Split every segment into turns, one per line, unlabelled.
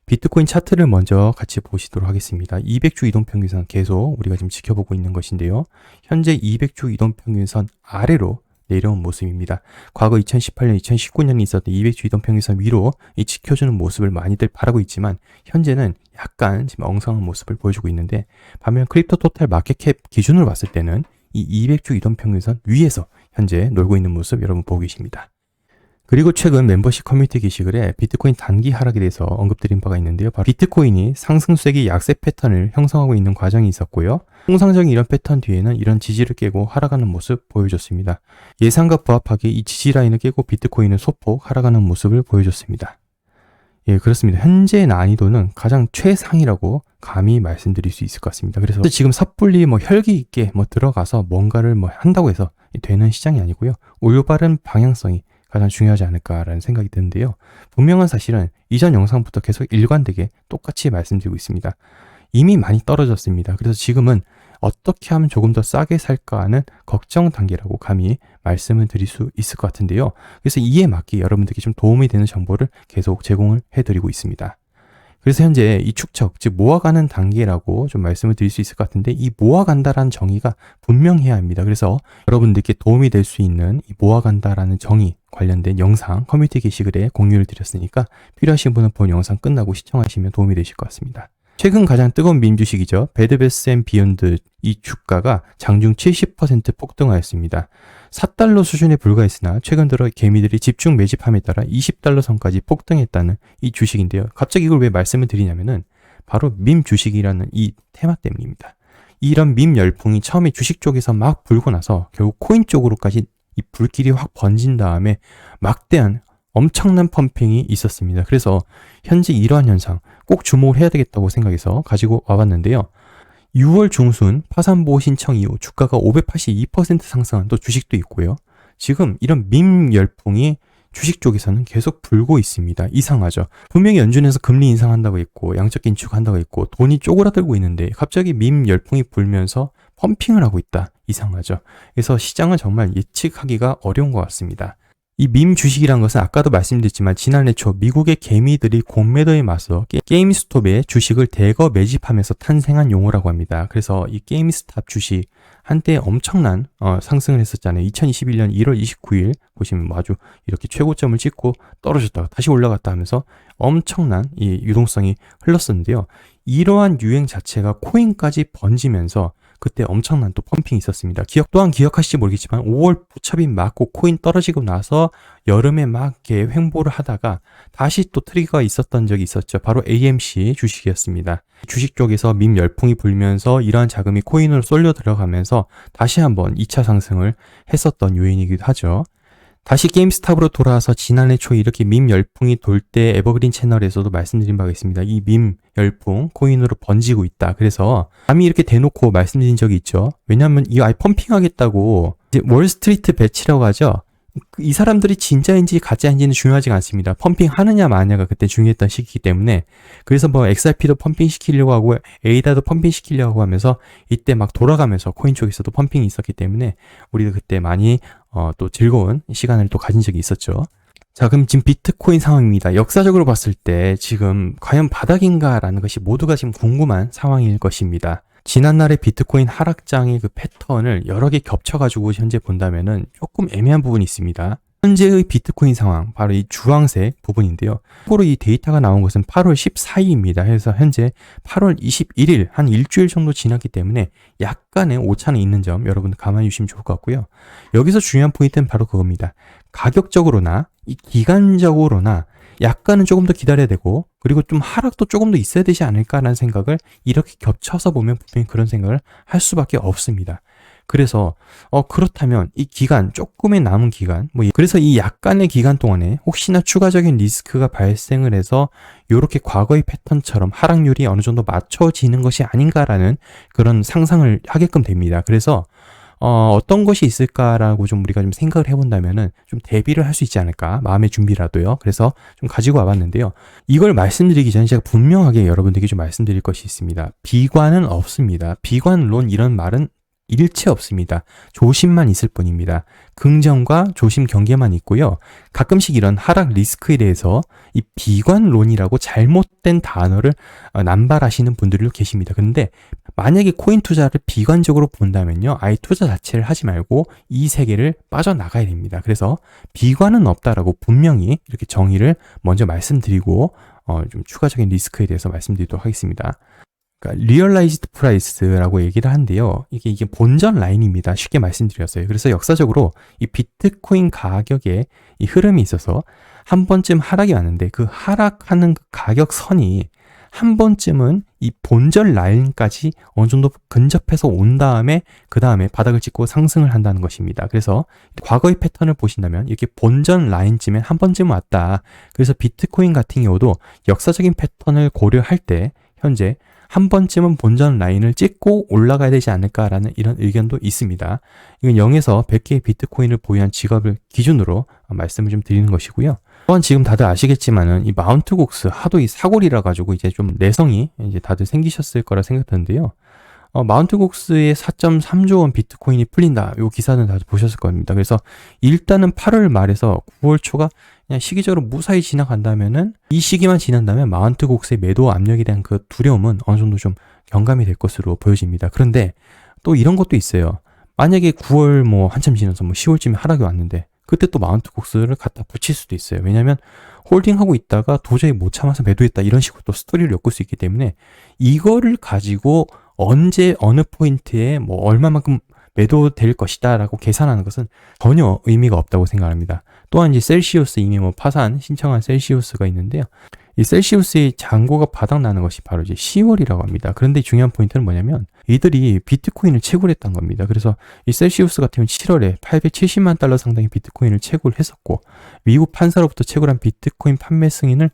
비트코인 차트를 먼저 같이 보시도록 하겠습니다. 200주 이동평균선 계속 우리가 지금 지켜보고 있는 것인데요. 현재 200주 이동평균선 아래로 내려온 모습입니다. 과거 2018년, 2019년에 있었던 200주 이동평균선 위로 지켜주는 모습을 많이들 바라고 있지만 현재는 약간 지금 엉성한 모습을 보여주고 있는데, 반면 크립토 토탈 마켓캡 기준으로 봤을 때는 이 200주 이동평균선 위에서 현재 놀고 있는 모습 여러분 보고 계십니다. 그리고 최근 멤버십 커뮤니티 게시글에 비트코인 단기 하락에 대해서 언급드린 바가 있는데요. 바로 비트코인이 상승세기 약세 패턴을 형성하고 있는 과정이 있었고요. 통상적인 이런 패턴 뒤에는 이런 지지를 깨고 하락하는 모습 보여줬습니다. 예상과 부합하게 이 지지 라인을 깨고 비트코인은 소폭 하락하는 모습을 보여줬습니다. 예, 그렇습니다. 현재 난이도는 가장 최상이라고 감히 말씀드릴 수 있을 것 같습니다. 그래서 지금 섣불리 혈기 있게 들어가서 뭔가를 한다고 해서 되는 시장이 아니고요. 올바른 방향성이 가장 중요하지 않을까라는 생각이 드는데요. 분명한 사실은 이전 영상부터 계속 일관되게 똑같이 말씀드리고 있습니다. 이미 많이 떨어졌습니다. 그래서 지금은 어떻게 하면 조금 더 싸게 살까 하는 걱정 단계라고 감히 말씀을 드릴 수 있을 것 같은데요. 그래서 이에 맞게 여러분들께 좀 도움이 되는 정보를 계속 제공을 해드리고 있습니다. 그래서 현재 이 축적, 즉 모아가는 단계라고 좀 말씀을 드릴 수 있을 것 같은데, 이 모아간다라는 정의가 분명해야 합니다. 그래서 여러분들께 도움이 될 수 있는 이 모아간다라는 정의 관련된 영상 커뮤니티 게시글에 공유를 드렸으니까 필요하신 분은 본 영상 끝나고 시청하시면 도움이 되실 것 같습니다. 최근 가장 뜨거운 밈 주식이죠. 베드베스 앤 비욘드, 이 주가가 장중 70% 폭등하였습니다. 4달러 수준에 불과했으나 최근 들어 개미들이 집중 매집함에 따라 20달러 선까지 폭등했다는 이 주식인데요. 갑자기 이걸 왜 말씀을 드리냐면은 바로 밈 주식이라는 이 테마 때문입니다. 이런 밈 열풍이 처음에 주식 쪽에서 막 불고 나서 결국 코인 쪽으로까지 이 불길이 확 번진 다음에 막대한 엄청난 펌핑이 있었습니다. 그래서 현재 이러한 현상 꼭 주목을 해야 되겠다고 생각해서 가지고 와봤는데요. 6월 중순 파산보호 신청 이후 주가가 582% 상승한 또 주식도 있고요. 지금 이런 밈 열풍이 주식 쪽에서는 계속 불고 있습니다. 이상하죠. 분명히 연준에서 금리 인상한다고 했고 양적 긴축한다고 했고 돈이 쪼그라들고 있는데 갑자기 밈 열풍이 불면서 펌핑을 하고 있다. 이상하죠. 그래서 시장은 정말 예측하기가 어려운 것 같습니다. 이 밈 주식이란 것은 아까도 말씀드렸지만 지난해 초 미국의 개미들이 공매도에 맞서 게임스톱의 주식을 대거 매집하면서 탄생한 용어라고 합니다. 그래서 이 게임스톱 주식 한때 엄청난 상승을 했었잖아요. 2021년 1월 29일 보시면 아주 이렇게 최고점을 찍고 떨어졌다가 다시 올라갔다 하면서 엄청난 이 유동성이 흘렀었는데요. 이러한 유행 자체가 코인까지 번지면서 그때 엄청난 또 펌핑이 있었습니다. 또한 기억하실지 모르겠지만 5월 포차빈 맞고 코인 떨어지고 나서 여름에 막 이렇게 횡보를 하다가 다시 또 트리거가 있었던 적이 있었죠. 바로 AMC 주식이었습니다. 주식 쪽에서 밈 열풍이 불면서 이러한 자금이 코인으로 쏠려 들어가면서 다시 한번 2차 상승을 했었던 요인이기도 하죠. 다시 게임스탑으로 돌아와서 지난해 초 이렇게 밈 열풍이 돌 때 에버그린 채널에서도 말씀드린 바가 있습니다. 이 밈 열풍 코인으로 번지고 있다. 그래서 감히 이렇게 대놓고 말씀드린 적이 있죠. 왜냐하면 이거 아예 펌핑하겠다고 이제 월스트리트 배치라고 하죠. 이 사람들이 진짜인지 가짜인지는 중요하지가 않습니다. 펌핑하느냐 마냐가 그때 중요했던 시기이기 때문에 그래서 XRP도 펌핑 시키려고 하고 에이다도 펌핑 시키려고 하면서 이때 막 돌아가면서 코인 쪽에서도 펌핑이 있었기 때문에 우리가 그때 많이 또 즐거운 시간을 또 가진 적이 있었죠. 자, 그럼 지금 비트코인 상황입니다. 역사적으로 봤을 때 지금 과연 바닥인가라는 것이 모두가 지금 궁금한 상황일 것입니다. 지난날의 비트코인 하락장의 그 패턴을 여러 개 겹쳐가지고 현재 본다면은 조금 애매한 부분이 있습니다. 현재의 비트코인 상황, 바로 이 주황색 부분인데요. 참고로 이 데이터가 나온 것은 8월 14일입니다. 그래서 현재 8월 21일, 한 일주일 정도 지났기 때문에 약간의 오차는 있는 점 여러분 가만히 주시면 좋을 것 같고요. 여기서 중요한 포인트는 바로 그겁니다. 가격적으로나 이 기간적으로나 약간은 조금 더 기다려야 되고 그리고 좀 하락도 조금 더 있어야 되지 않을까라는 생각을 이렇게 겹쳐서 보면 분명히 그런 생각을 할 수밖에 없습니다. 그래서 그렇다면 이 기간, 조금의 남은 기간, 그래서 이 약간의 기간 동안에 혹시나 추가적인 리스크가 발생을 해서 이렇게 과거의 패턴처럼 하락률이 어느 정도 맞춰지는 것이 아닌가라는 그런 상상을 하게끔 됩니다. 그래서 어떤 것이 있을까라고 좀 우리가 좀 생각을 해본다면은 좀 대비를 할 수 있지 않을까, 마음의 준비라도요. 그래서 좀 가지고 와봤는데요. 이걸 말씀드리기 전에 제가 분명하게 여러분들에게 좀 말씀드릴 것이 있습니다. 비관은 없습니다. 비관론 이런 말은 일체 없습니다. 조심만 있을 뿐입니다. 긍정과 조심 경계만 있고요. 가끔씩 이런 하락 리스크에 대해서 이 비관론이라고 잘못된 단어를 남발하시는 분들도 계십니다. 근데 만약에 코인 투자를 비관적으로 본다면요, 아예 투자 자체를 하지 말고 이 세계를 빠져나가야 됩니다. 그래서 비관은 없다라고 분명히 이렇게 정의를 먼저 말씀드리고 좀 추가적인 리스크에 대해서 말씀드리도록 하겠습니다. 그러니까 리얼라이즈드 프라이스라고 얘기를 한데요. 이게 본전 라인입니다. 쉽게 말씀드렸어요. 그래서 역사적으로 이 비트코인 가격의 이 흐름이 있어서 한 번쯤 하락이 왔는데 그 하락하는 그 가격선이 한 번쯤은 이 본전 라인까지 어느 정도 근접해서 온 다음에 그 다음에 바닥을 찍고 상승을 한다는 것입니다. 그래서 과거의 패턴을 보신다면 이렇게 본전 라인쯤에 한 번쯤 왔다. 그래서 비트코인 같은 경우도 역사적인 패턴을 고려할 때 현재 한 번쯤은 본전 라인을 찍고 올라가야 되지 않을까라는 이런 의견도 있습니다. 이건 0에서 100개의 비트코인을 보유한 직업을 기준으로 말씀을 좀 드리는 것이고요. 또한 지금 다들 아시겠지만은 이 마운트 곡스 하도 이 사골이라 가지고 이제 좀 내성이 이제 다들 생기셨을 거라 생각하는데요. 마운트 곡스의 4.3조 원 비트코인이 풀린다. 요 기사는 다들 보셨을 겁니다. 그래서 일단은 8월 말에서 9월 초가 그냥 시기적으로 무사히 지나간다면은 이 시기만 지난다면 마운트 곡스의 매도 압력에 대한 그 두려움은 어느 정도 좀 경감이 될 것으로 보여집니다. 그런데 또 이런 것도 있어요. 만약에 9월 뭐 한참 지나서 뭐 10월쯤에 하락이 왔는데 그때 또 마운트 곡스를 갖다 붙일 수도 있어요. 왜냐하면 홀딩하고 있다가 도저히 못 참아서 매도했다 이런 식으로 또 스토리를 엮을 수 있기 때문에 이거를 가지고 언제 어느 포인트에 뭐 얼마만큼 매도될 것이다 라고 계산하는 것은 전혀 의미가 없다고 생각합니다. 또한 이제 셀시우스 이미 뭐 파산 신청한 셀시우스가 있는데요. 이 셀시우스의 잔고가 바닥나는 것이 바로 이제 10월이라고 합니다. 그런데 중요한 포인트는 뭐냐면 이들이 비트코인을 채굴 했던 겁니다. 그래서 이 셀시우스 같은 경우는 7월에 870만 달러 상당의 비트코인을 채굴 했었고 미국 판사로부터 채굴한 비트코인 판매 승인을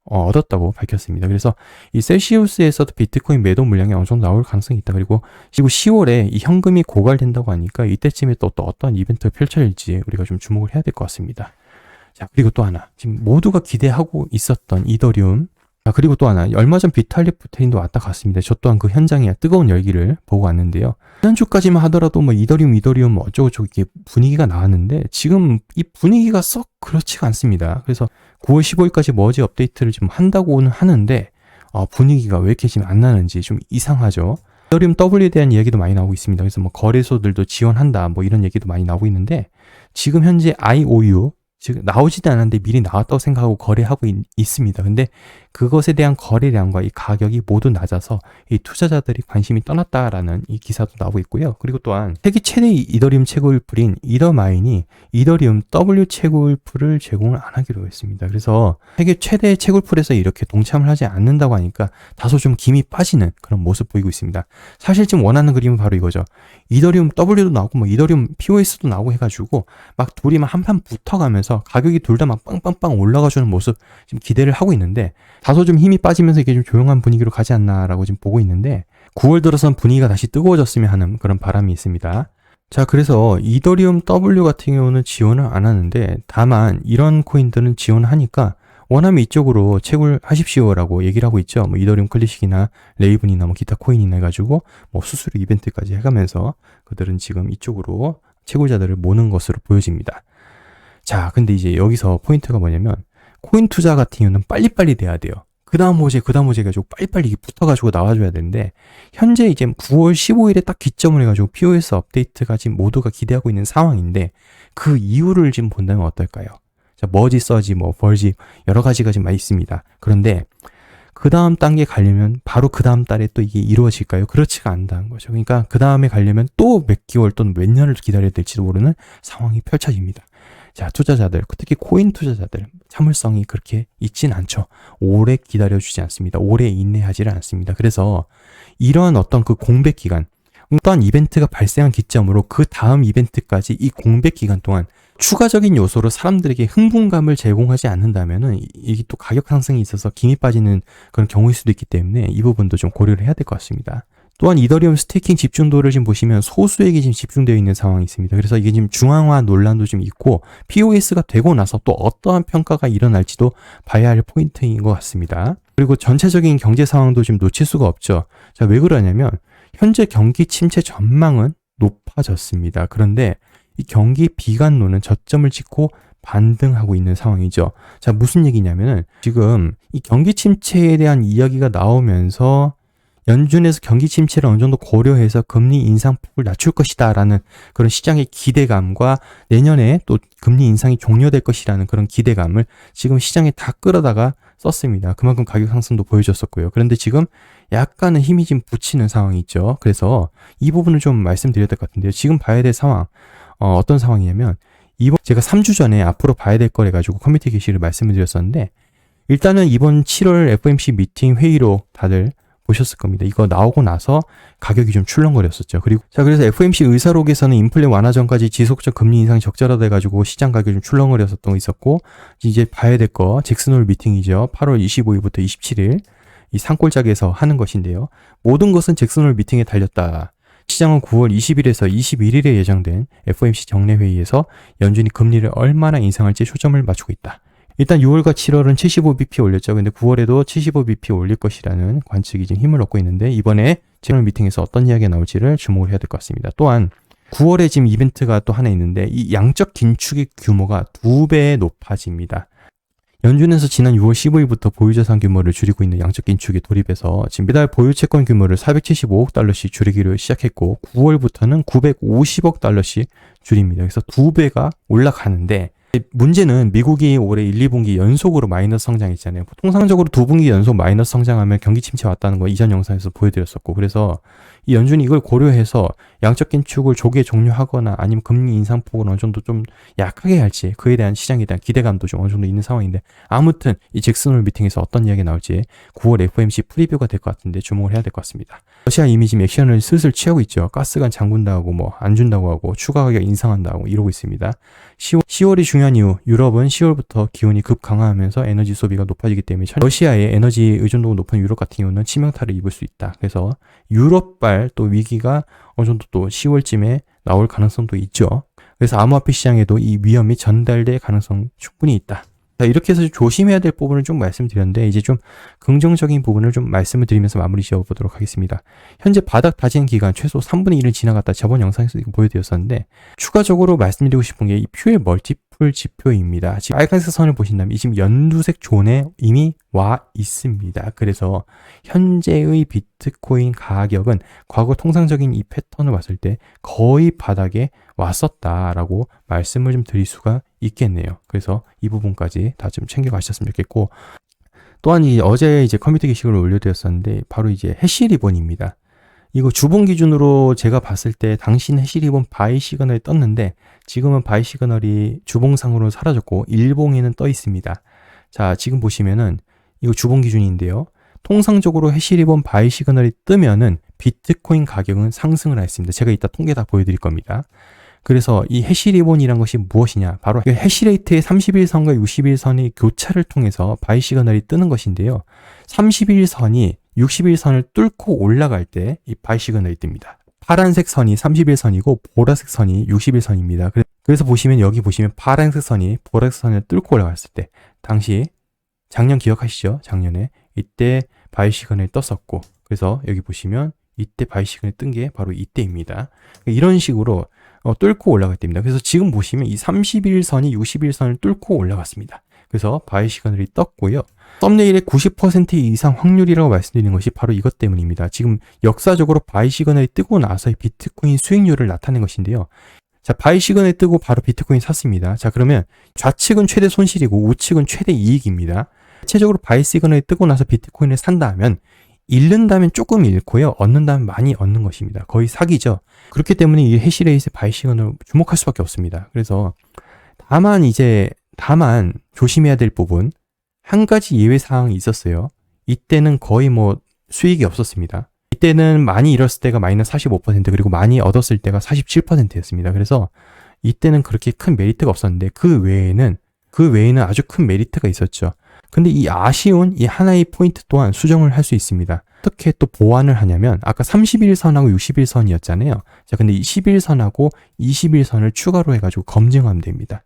얻었다고 밝혔습니다. 그래서 이 셀시우스에서도 비트코인 매도 물량이 어느 정도 나올 가능성이 있다. 그리고 10월에 이 현금이 고갈된다고 하니까 이때쯤에 또 어떤 이벤트가 펼쳐질지 우리가 좀 주목을 해야 될 것 같습니다. 자, 그리고 또 하나. 지금 모두가 기대하고 있었던 이더리움. 자, 그리고 또 하나. 얼마 전 비탈릭 부테린도 왔다 갔습니다. 저 또한 그 현장에 뜨거운 열기를 보고 왔는데요. 지난주까지만 하더라도 뭐 이더리움 뭐 어쩌고저쩌고 이렇게 분위기가 나왔는데 지금 이 분위기가 썩 그렇지가 않습니다. 그래서 9월 15일까지 머지 업데이트를 좀 한다고는 하는데 분위기가 왜 이렇게 지금 안 나는지 좀 이상하죠. 이더리움 W에 대한 이야기도 많이 나오고 있습니다. 그래서 뭐 거래소들도 지원한다 뭐 이런 얘기도 많이 나오고 있는데 지금 현재 IOU 즉 나오지도 않았는데 미리 나왔다고 생각하고 거래하고 있습니다. 근데 그것에 대한 거래량과 이 가격이 모두 낮아서 이 투자자들이 관심이 떠났다라는 이 기사도 나오고 있고요. 그리고 또한 세계 최대 이더리움 채굴풀인 이더마인이 이더리움 W 채굴풀을 제공을 안 하기로 했습니다. 그래서 세계 최대 채굴풀에서 이렇게 동참을 하지 않는다고 하니까 다소 좀 김이 빠지는 그런 모습 보이고 있습니다. 사실 지금 원하는 그림은 바로 이거죠. 이더리움 W도 나오고 뭐 이더리움 POS도 나오고 해가지고 막 둘이 막 한판 붙어가면서 가격이 둘 다 막 빵빵빵 올라가주는 모습 지금 기대를 하고 있는데 다소 좀 힘이 빠지면서 이게 좀 조용한 분위기로 가지 않나라고 지금 보고 있는데 9월 들어선 분위기가 다시 뜨거워졌으면 하는 그런 바람이 있습니다. 자, 그래서 이더리움 W 같은 경우는 지원을 안 하는데 다만 이런 코인들은 지원을 하니까 원하면 이쪽으로 채굴하십시오라고 얘기를 하고 있죠. 뭐 이더리움 클래식이나 레이븐이나 뭐 기타 코인이나 해가지고 뭐 수수료 이벤트까지 해가면서 그들은 지금 이쪽으로 채굴자들을 모는 것으로 보여집니다. 자, 근데 이제 여기서 포인트가 뭐냐면 코인 투자 같은 경우는 빨리빨리 돼야 돼요. 그 다음 호재 해가지고 빨리빨리 이게 붙어가지고 나와줘야 되는데 현재 이제 9월 15일에 딱 기점을 해가지고 POS 업데이트가 지금 모두가 기대하고 있는 상황인데 그 이유를 지금 본다면 어떨까요? 자, 머지, 서지, 뭐 벌지 여러 가지가 지금 있습니다. 그런데 그 다음 단계 가려면 바로 그 다음 달에 또 이게 이루어질까요? 그렇지가 않다는 거죠. 그러니까 그 다음에 가려면 또 몇 개월 또는 몇 년을 기다려야 될지도 모르는 상황이 펼쳐집니다. 자, 투자자들, 특히 코인 투자자들 참을성이 그렇게 있진 않죠. 오래 기다려주지 않습니다. 오래 인내하지를 않습니다. 그래서 이러한 어떤 그 공백 기간, 어떠한 이벤트가 발생한 기점으로 그 다음 이벤트까지 이 공백 기간 동안 추가적인 요소로 사람들에게 흥분감을 제공하지 않는다면은 이게 또 가격 상승이 있어서 김이 빠지는 그런 경우일 수도 있기 때문에 이 부분도 좀 고려를 해야 될 것 같습니다. 또한 이더리움 스테이킹 집중도를 지금 보시면 소수에게 지금 집중되어 있는 상황이 있습니다. 그래서 이게 지금 중앙화 논란도 좀 있고 POS가 되고 나서 또 어떠한 평가가 일어날지도 봐야 할 포인트인 것 같습니다. 그리고 전체적인 경제 상황도 지금 놓칠 수가 없죠. 자, 왜 그러냐면 현재 경기 침체 전망은 높아졌습니다. 그런데 이 경기 비관론은 저점을 찍고 반등하고 있는 상황이죠. 자, 무슨 얘기냐면은 지금 이 경기 침체에 대한 이야기가 나오면서 연준에서 경기 침체를 어느 정도 고려해서 금리 인상폭을 낮출 것이다라는 그런 시장의 기대감과 내년에 또 금리 인상이 종료될 것이라는 그런 기대감을 지금 시장에 다 끌어다가 썼습니다. 그만큼 가격 상승도 보여줬었고요. 그런데 지금 약간은 힘이 좀 붙이는 상황이 있죠. 그래서 이 부분을 좀 말씀드려야 될 것 같은데요. 지금 봐야 될 상황, 어떤 상황이냐면 이번 제가 3주 전에 앞으로 봐야 될 거래 가지고 커뮤니티 게시를 말씀을 드렸었는데 일단은 이번 7월 FOMC 미팅 회의로 다들 보셨을 겁니다. 이거 나오고 나서 가격이 좀 출렁거렸었죠. 그래서 FOMC 의사록에서는 인플레 완화 전까지 지속적 금리 인상이 적절하다 해가지고 시장 가격이 좀 출렁거렸었던 거 있었고, 이제 봐야 될 거 잭슨홀 미팅이죠. 8월 25일부터 27일 이 산골짜기에서 하는 것인데요. 모든 것은 잭슨홀 미팅에 달렸다. 시장은 9월 20일에서 21일에 예정된 FOMC 정례 회의에서 연준이 금리를 얼마나 인상할지 초점을 맞추고 있다. 일단 6월과 7월은 75bp 올렸죠. 근데 9월에도 75bp 올릴 것이라는 관측이 지금 힘을 얻고 있는데 이번에 잭슨홀 미팅에서 어떤 이야기가 나올지를 주목을 해야 될 것 같습니다. 또한 9월에 지금 이벤트가 또 하나 있는데 이 양적 긴축의 규모가 2배 높아집니다. 연준에서 지난 6월 15일부터 보유자산 규모를 줄이고 있는 양적 긴축에 돌입해서 지금 매달 보유 채권 규모를 475억 달러씩 줄이기로 시작했고 9월부터는 950억 달러씩 줄입니다. 그래서 2배가 올라가는데 문제는 미국이 올해 1, 2분기 연속으로 마이너스 성장했잖아요. 통상적으로 2분기 연속 마이너스 성장하면 경기 침체 왔다는 거 이전 영상에서 보여드렸었고, 그래서 이 연준이 이걸 고려해서 양적 긴축을 조기에 종료하거나 아니면 금리 인상폭을 어느 정도 좀 약하게 할지 그에 대한 시장에 대한 기대감도 좀 어느 정도 있는 상황인데, 아무튼 이 잭슨홀 미팅에서 어떤 이야기가 나올지 9월 FOMC 프리뷰가 될 것 같은데 주목을 해야 될 것 같습니다. 러시아 이미 지금 액션을 슬슬 취하고 있죠. 가스관 잠근다고 뭐 안 준다고 하고 추가 가격 인상한다고 이러고 있습니다. 10월이 중요한 이유, 유럽은 10월부터 기온이 급 강화하면서 에너지 소비가 높아지기 때문에 러시아의 에너지 의존도가 높은 유럽 같은 경우는 치명타를 입을 수 있다. 그래서 유럽발 또 위기가 어느 정도 또 10월쯤에 나올 가능성도 있죠. 그래서 암호화폐 시장에도 이 위험이 전달될 가능성 충분히 있다. 자, 이렇게 해서 조심해야 될 부분을 좀 말씀드렸는데 이제 좀 긍정적인 부분을 좀 말씀을 드리면서 마무리 지어보도록 하겠습니다. 현재 바닥 다지는 기간 최소 3분의 1을 지나갔다 저번 영상에서 이거 보여드렸었는데 추가적으로 말씀드리고 싶은 게 이 퓨엘 멀티플 지표입니다. 지금 빨간색 선을 보신다면 지금 연두색 존에 이미 와 있습니다. 그래서 현재의 비트코인 가격은 과거 통상적인 이 패턴을 봤을 때 거의 바닥에 왔었다라고 말씀을 좀 드릴 수가 있겠네요. 그래서 이 부분까지 다 좀 챙겨가셨으면 좋겠고, 또한 어제 이제 커뮤니티 게시글을 올려드렸었는데 바로 이제 해시 리본입니다. 이거 주봉 기준으로 제가 봤을 때 당신 해시 리본 바이 시그널이 떴는데 지금은 바이 시그널이 주봉상으로 사라졌고 일봉에는 떠 있습니다. 자, 지금 보시면은 이거 주봉 기준인데요. 통상적으로 해시 리본 바이 시그널이 뜨면은 비트코인 가격은 상승을 했습니다. 제가 이따 통계 다 보여드릴 겁니다. 그래서 이 해시리본이란 것이 무엇이냐? 바로 해시레이트의 31선과 61선의 교차를 통해서 바이 시그널이 뜨는 것인데요. 31선이 61선을 뚫고 올라갈 때 이 바이 시그널이 뜹니다. 파란색 선이 31선이고 보라색 선이 61선입니다. 그래서 보시면 여기 보시면 파란색 선이 보라색 선을 뚫고 올라갔을 때 당시 작년 기억하시죠? 작년에 이때 바이 시그널이 떴었고, 그래서 여기 보시면 이때 바이 시그널이 뜬 게 바로 이때입니다. 이런 식으로 뚫고 올라갈 때입니다. 그래서 지금 보시면 이 31선이 61선을 뚫고 올라갔습니다. 그래서 바이 시그널이 떴고요. 썸네일의 90% 이상 확률이라고 말씀드리는 것이 바로 이것 때문입니다. 지금 역사적으로 바이 시그널이 뜨고 나서의 비트코인 수익률을 나타낸 것인데요. 자, 바이 시그널이 뜨고 바로 비트코인 샀습니다. 자, 그러면 좌측은 최대 손실이고 우측은 최대 이익입니다. 대체적으로 바이 시그널이 뜨고 나서 비트코인을 산다면 잃는다면 조금 잃고요. 얻는다면 많이 얻는 것입니다. 거의 사기죠. 그렇기 때문에 이 해시레이트의 바이 시그널을 주목할 수밖에 없습니다. 그래서 다만 조심해야 될 부분, 한 가지 예외 사항이 있었어요. 이때는 거의 뭐 수익이 없었습니다. 이때는 많이 잃었을 때가 마이너스 45% 그리고 많이 얻었을 때가 47%였습니다. 그래서 이때는 그렇게 큰 메리트가 없었는데 그 외에는 아주 큰 메리트가 있었죠. 근데 이 아쉬운 이 하나의 포인트 또한 수정을 할 수 있습니다. 어떻게 또 보완을 하냐면 아까 31선하고 61선이었잖아요. 자, 근데 이 11선하고 21선을 추가로 해가지고 검증하면 됩니다.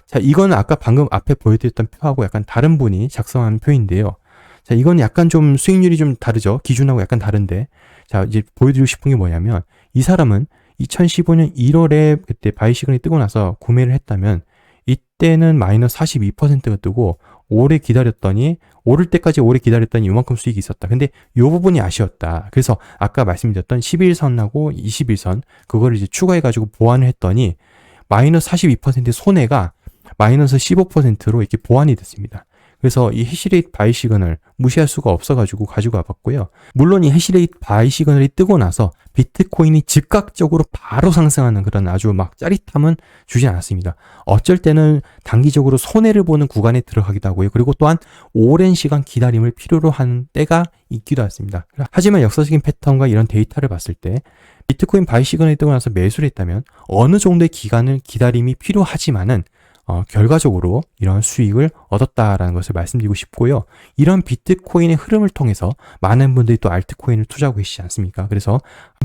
자, 이거는 아까 방금 앞에 보여드렸던 표하고 약간 다른 분이 작성한 표인데요. 자, 이건 약간 좀 수익률이 좀 다르죠. 기준하고 약간 다른데. 자, 이제 보여드리고 싶은 게 뭐냐면 이 사람은 2015년 1월에 그때 바이 시그널이 뜨고 나서 구매를 했다면 이때는 마이너스 42%가 뜨고 오래 기다렸더니 오를 때까지 오래 기다렸더니 이만큼 수익이 있었다. 근데 이 부분이 아쉬웠다. 그래서 아까 말씀드렸던 11선하고 21선 그거를 이제 추가해가지고 보완을 했더니 마이너스 42%의 손해가 마이너스 15%로 이렇게 보완이 됐습니다. 그래서 이 해시레이트 바이 시그널 무시할 수가 없어가지고 가지고 와봤고요. 물론 이 해시레이트 바이 시그널이 뜨고 나서 비트코인이 즉각적으로 바로 상승하는 그런 아주 막 짜릿함은 주지 않았습니다. 어쩔 때는 단기적으로 손해를 보는 구간에 들어가기도 하고요. 그리고 또한 오랜 시간 기다림을 필요로 하는 때가 있기도 했습니다. 하지만 역사적인 패턴과 이런 데이터를 봤을 때 비트코인 바이 시그널이 뜨고 나서 매수를 했다면 어느 정도의 기간을 기다림이 필요하지만은 결과적으로 이런 수익을 얻었다라는 것을 말씀드리고 싶고요. 이런 비트코인의 흐름을 통해서 많은 분들이 또 알트코인을 투자하고 계시지 않습니까? 그래서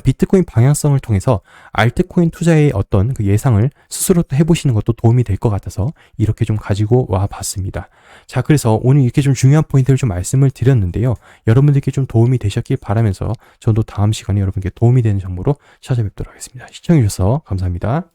비트코인 방향성을 통해서 알트코인 투자의 어떤 그 예상을 스스로 또 해보시는 것도 도움이 될 것 같아서 이렇게 좀 가지고 와 봤습니다. 자, 그래서 오늘 이렇게 좀 중요한 포인트를 좀 말씀을 드렸는데요. 여러분들께 좀 도움이 되셨길 바라면서 저도 다음 시간에 여러분께 도움이 되는 정보로 찾아뵙도록 하겠습니다. 시청해주셔서 감사합니다.